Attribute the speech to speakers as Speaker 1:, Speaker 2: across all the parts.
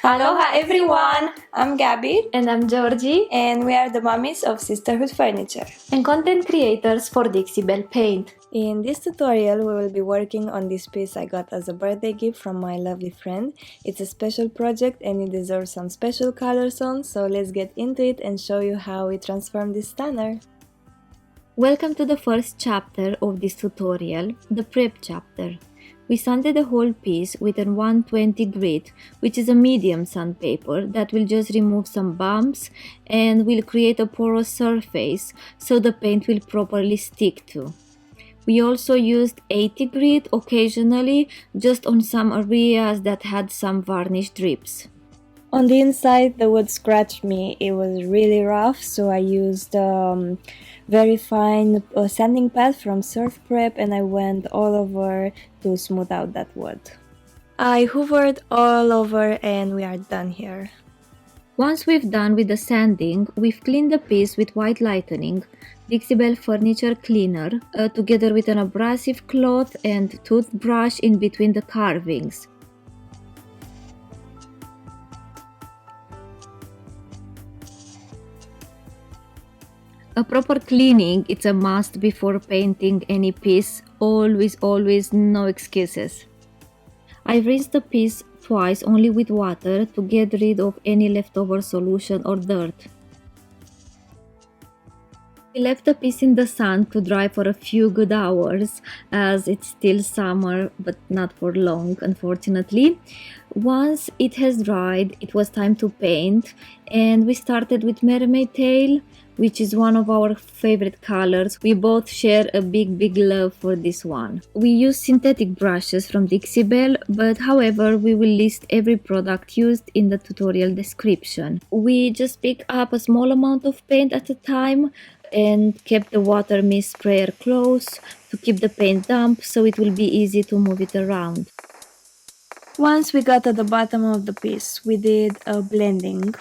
Speaker 1: Aloha everyone! I'm Gabby
Speaker 2: And I'm Georgie,
Speaker 1: and we are the mummies of Sisterhood Furniture
Speaker 2: and content creators for Dixie Belle Paint.
Speaker 1: In this tutorial, we will be working on this piece I got as a birthday gift from my lovely friend. It's a special project and it deserves some special colors on, so let's get into it and show you how we transform this stunner.
Speaker 2: Welcome to the first chapter of this tutorial, the prep chapter. We sanded the whole piece with a 120 grit, which is a medium sandpaper that will just remove some bumps and will create a porous surface so the paint will properly stick to. We also used 80 grit occasionally just on some areas that had some varnish drips.
Speaker 1: On the inside, the wood scratched me. It was really rough, so I used very fine sanding pad from Surf Prep and I went all over to smooth out that wood. I hoovered all over and we are done here.
Speaker 2: Once we've done with the sanding, we've cleaned the piece with white lightening, Dixie Belle Furniture Cleaner, together with an abrasive cloth and toothbrush in between the carvings. A proper cleaning, it's a must before painting any piece, always, no excuses. I rinsed the piece twice only with water to get rid of any leftover solution or dirt. We left the piece in the sun to dry for a few good hours as it's still summer but not for long, unfortunately. Once it has dried, it was time to paint and we started with Mermaid Tail, which is one of our favorite colors. We both share a big love for this one. We use synthetic brushes from Dixie Belle, but however we will list every product used in the tutorial description. We just pick up a small amount of paint at a time and kept the water mist sprayer close to keep the paint damp so it will be easy to move it around.
Speaker 1: Once we got at the bottom of the piece, we did a blending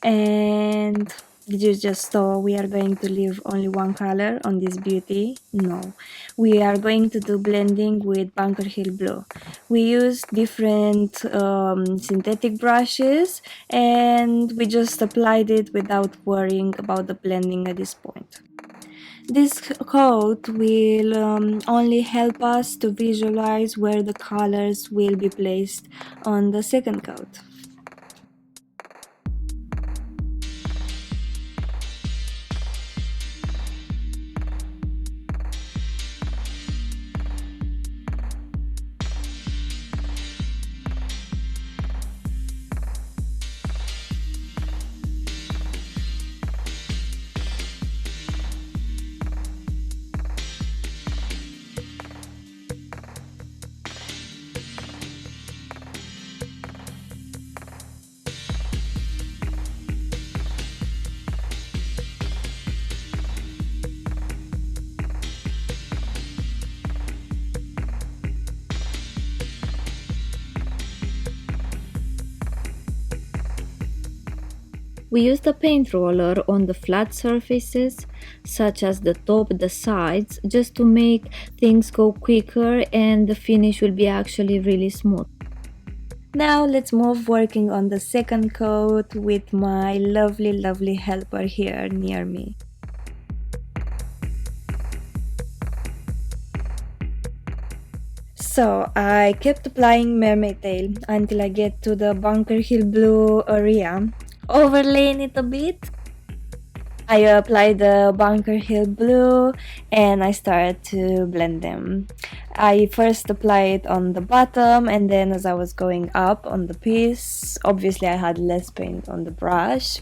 Speaker 1: and did you just saw we are going to leave only one color on this beauty? No, we are going to do blending with Bunker Hill Blue. We used different synthetic brushes and we just applied it without worrying about the blending at this point. This coat will only help us to visualize where the colors will be placed on the second coat.
Speaker 2: We used a paint roller on the flat surfaces, such as the top, the sides, just to make things go quicker and the finish will be actually really smooth.
Speaker 1: Now let's move working on the second coat with my lovely helper here near me. So I kept applying Mermaid Tail until I get to the Bunker Hill Blue area, overlaying it a bit. I applied the Bunker Hill Blue and I started to blend them. I first applied it on the bottom and then as I was going up on the piece, obviously I had less paint on the brush.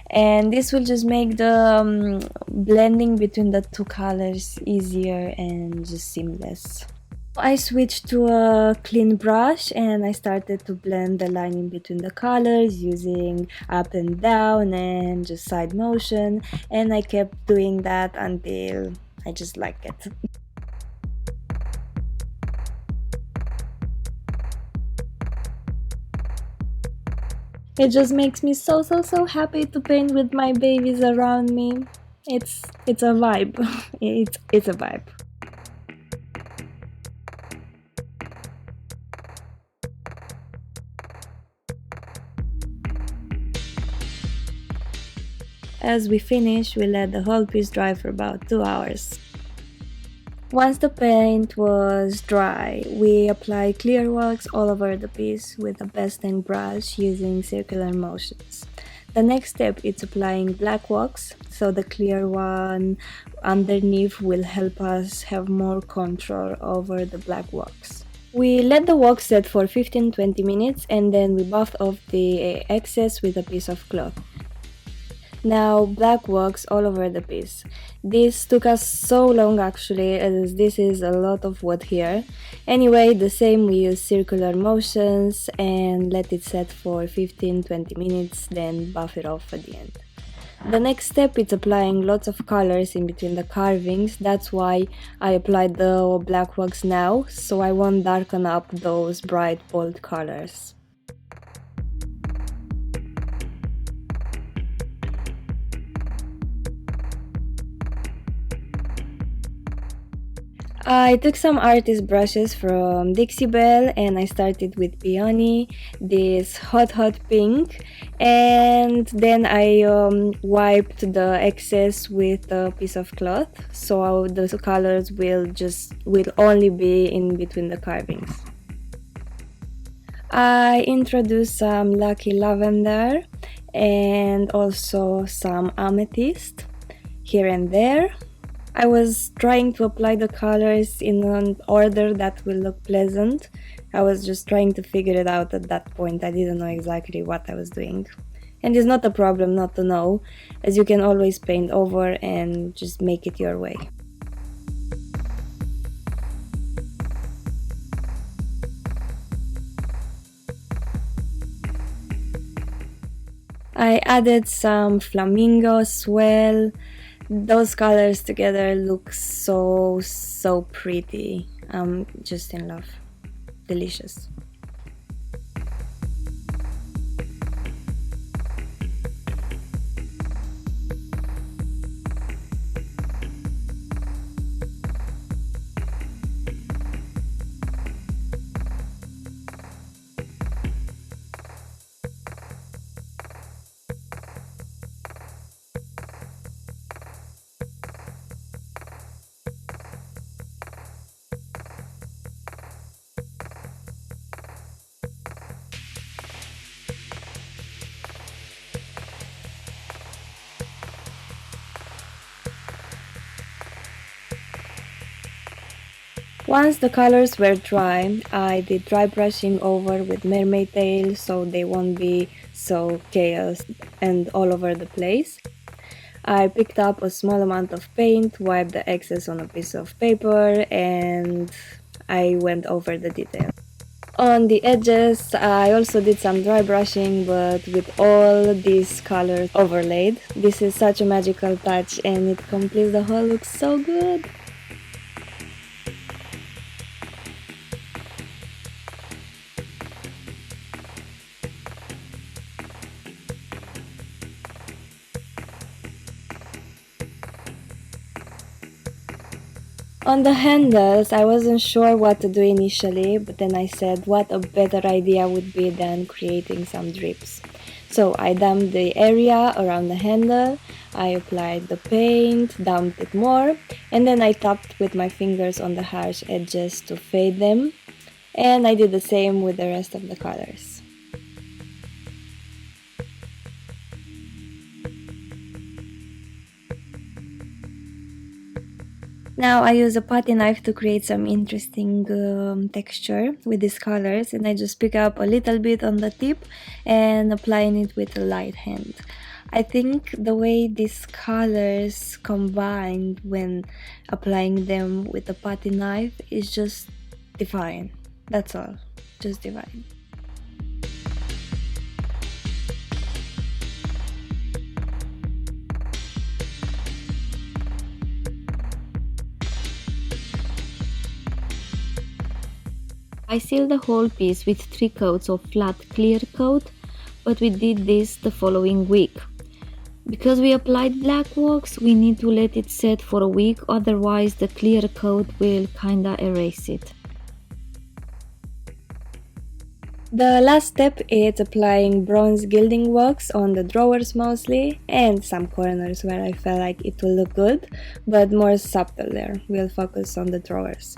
Speaker 1: And this will just make the blending between the two colors easier and just seamless. I switched to a clean brush and I started to blend the line in between the colors using up and down and just side motion, and I kept doing that until I just like it. It just makes me so happy to paint with my babies around me. It's a vibe. It's a vibe. As we finish, we let the whole piece dry for about 2 hours. Once the paint was dry, we apply clear wax all over the piece with a pastel brush using circular motions. The next step is applying black wax, so the clear one underneath will help us have more control over the black wax. We let the wax set for 15-20 minutes and then we buff off the excess with a piece of cloth. Now black wax all over the piece. This took us so long actually, as this is a lot of wood here. Anyway, the same, we use circular motions and let it set for 15-20 minutes, then buff it off at the end. The next step is applying lots of colors in between the carvings. That's why I applied the black wax now, so I won't darken up those bright bold colors. I took some artist brushes from Dixie Belle and I started with Peony, this hot pink, and then I wiped the excess with a piece of cloth, so the colors will only be in between the carvings. I introduced some Lucky Lavender and also some Amethyst here and there. I was trying to apply the colors in an order that will look pleasant. I was just trying to figure it out at that point. I didn't know exactly what I was doing. And it's not a problem not to know, as you can always paint over and just make it your way. I added some flamingo as well. Those colors together look so pretty. I'm just in love. Delicious. Once the colors were dry, I did dry brushing over with mermaid tail so they won't be so chaos and all over the place. I picked up a small amount of paint, wiped the excess on a piece of paper, and I went over the detail. On the edges, I also did some dry brushing, but with all these colors overlaid. This is such a magical touch and it completes the whole look so good. On the handles, I wasn't sure what to do initially, but then I said what a better idea would be than creating some drips. So I damped the area around the handle, I applied the paint, damped it more, and then I tapped with my fingers on the harsh edges to fade them, and I did the same with the rest of the colors. Now I use a putty knife to create some interesting texture with these colors, and I just pick up a little bit on the tip and applying it with a light hand. I think the way these colors combined when applying them with a putty knife is just divine. That's all, just divine.
Speaker 2: I sealed the whole piece with 3 coats of flat clear coat, but we did this the following week. Because we applied black wax, we need to let it set for a week, otherwise the clear coat will kinda erase it.
Speaker 1: The last step is applying bronze gilding wax on the drawers mostly, and some corners where I felt like it will look good, but more subtle there. We'll focus on the drawers.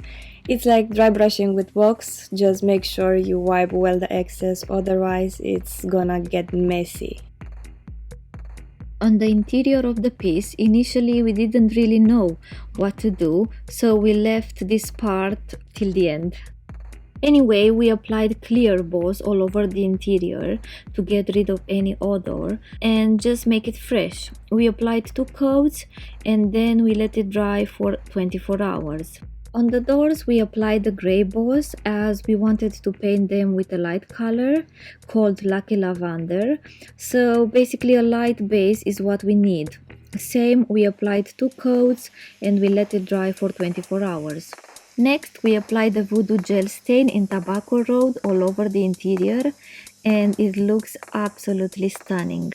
Speaker 1: It's like dry brushing with wax, just make sure you wipe well the excess, otherwise it's gonna get messy.
Speaker 2: On the interior of the piece, initially we didn't really know what to do, so we left this part till the end. Anyway, we applied clear bows all over the interior to get rid of any odor and just make it fresh. We applied 2 coats and then we let it dry for 24 hours. On the doors we applied the grey bows as we wanted to paint them with a light color called Lucky Lavender. So basically a light base is what we need. Same, we applied 2 coats and we let it dry for 24 hours. Next we applied the Voodoo Gel stain in Tobacco Road all over the interior and it looks absolutely stunning.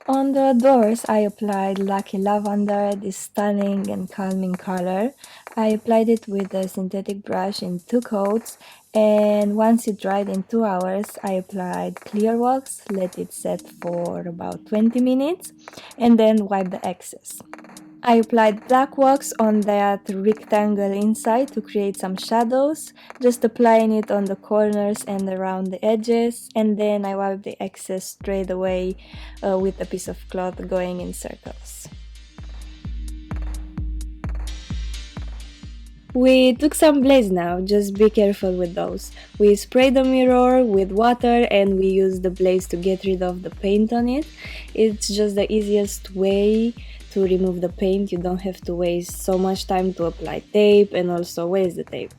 Speaker 1: On the doors, I applied Lucky Lavender, this stunning and calming color. I applied it with a synthetic brush in 2 coats, and once it dried in 2 hours, I applied clear wax, let it set for about 20 minutes, and then wipe the excess. I applied black wax on that rectangle inside to create some shadows, just applying it on the corners and around the edges, and then I wiped the excess straight away with a piece of cloth going in circles. We took some glaze now, just be careful with those. We sprayed the mirror with water and we used the glaze to get rid of the paint on it. It's just the easiest way to remove the paint. You don't have to waste so much time to apply tape and also waste the tape.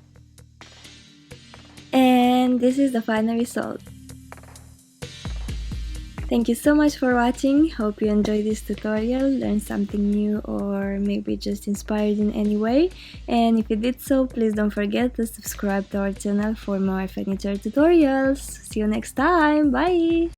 Speaker 1: And this is the final result. Thank you so much for watching. Hope you enjoyed this tutorial, learned something new, or maybe just inspired in any way. And if you did so, please don't forget to subscribe to our channel for more furniture tutorials. See you next time. Bye!